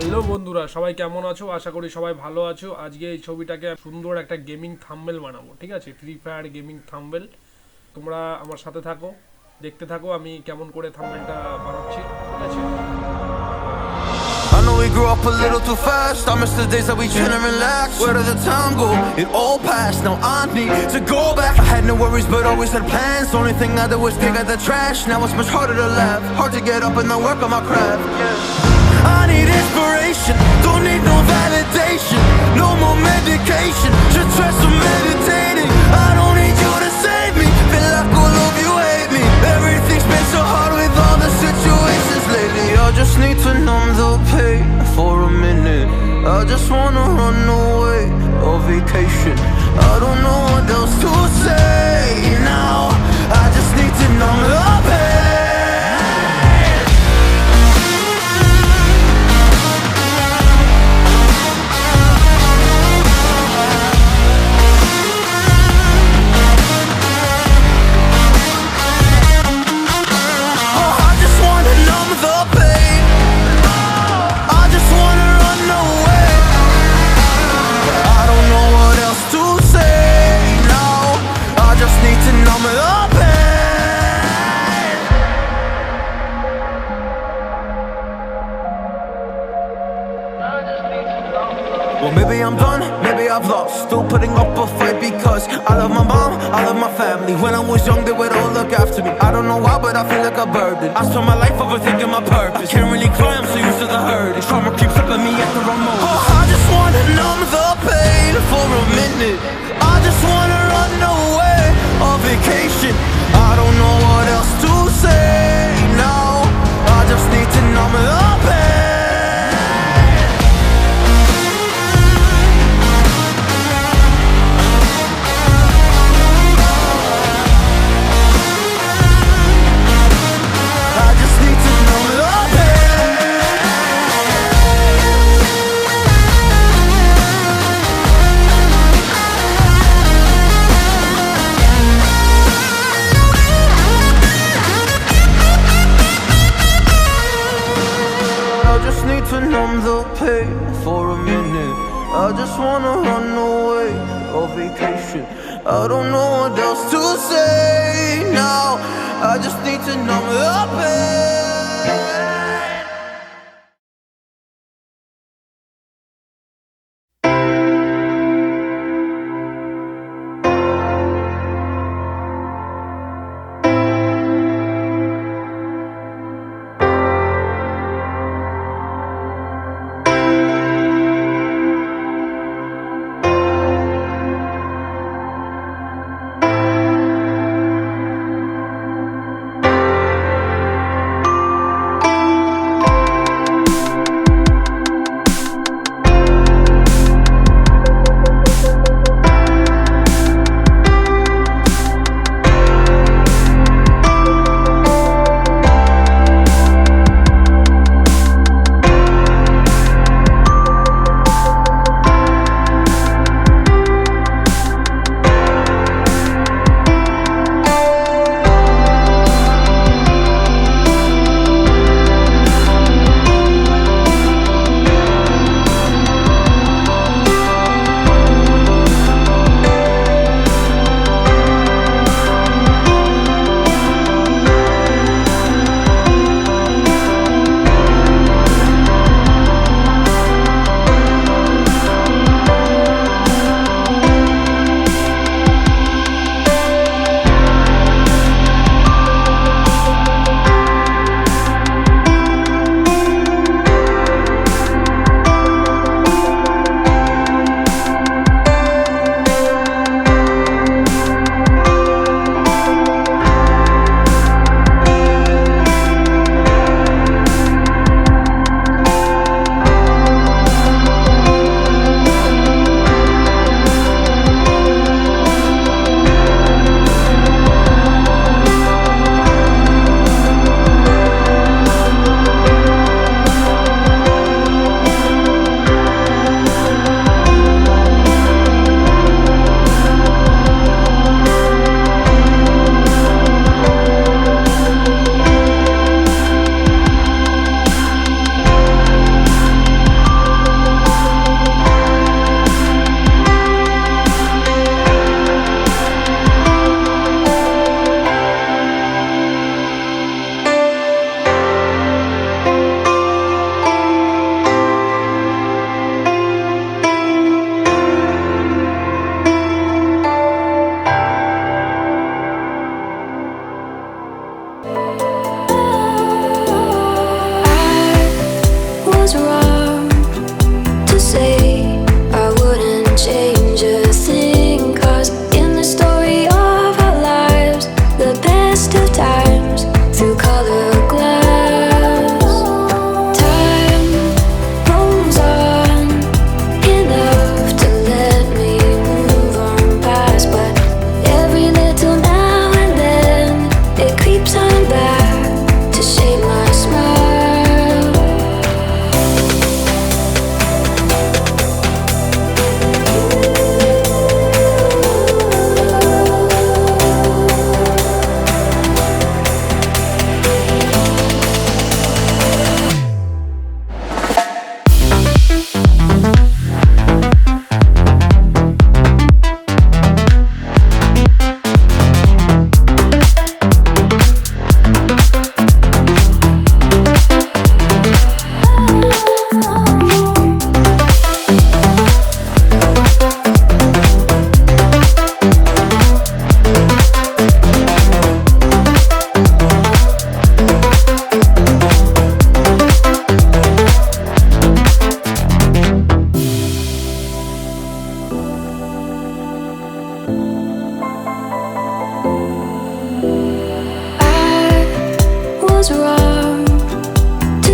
Hello বন্ধুরা, সবাই কেমন আছো? আশা করি সবাই ভালো আছো। আজকে এই ছবিটাকে সুন্দর একটা গেমিং থাম্বনেল বানাবো, ঠিক আছে? Free fire gaming thumbnail. তোমরা আমার সাথে থাকো, দেখতে থাকো আমি কেমন করে থাম্বনেলটা বানাচ্ছি, ঠিক আছে? I know we grew up a little too fast. I miss the days that we chill and relax. Where did the time go? It all passed. Now I need to go back. I had no worries but always had plans. Only thing I did was pick at the trash. Now it's much harder to laugh. Hard to get up and then work on my craft. I need inspiration. Don't need no validation. No more medication. Should try some meditating. I don't need you to save me. Feel like all of you hate me. Everything's been so hard with all the situations lately. I just need to numb the pain for a minute. I just wanna run away on vacation. I don't know what else to say now. I just need to numb the pain. Well, maybe I'm done, maybe I've lost. Still putting up a fight because I love my mom, I love my family. When I was young, they would all look after me. I don't know why, but I feel like a burden. I spent my life overthinking my purpose. Can't really cry, I'm so used to the hurt. Trauma keeps up at me at the wrong moment. Oh, I just wanna numb the pain for a minute. I just wanna run away on vacation. I don't know what else to say now. I just need to numb the pain. To numb the pain for a minute. I just wanna run away on vacation. I don't know what else to say now. I just need to numb the pain.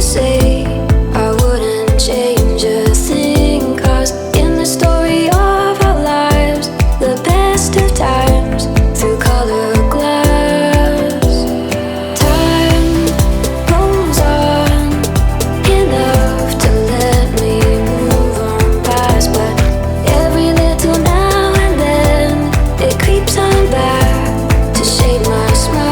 say I wouldn't change a thing, 'cause in the story of our lives, the best of times through color glass, time rolls on enough to let me move on past. But every little now and then it creeps on back to shade my smile.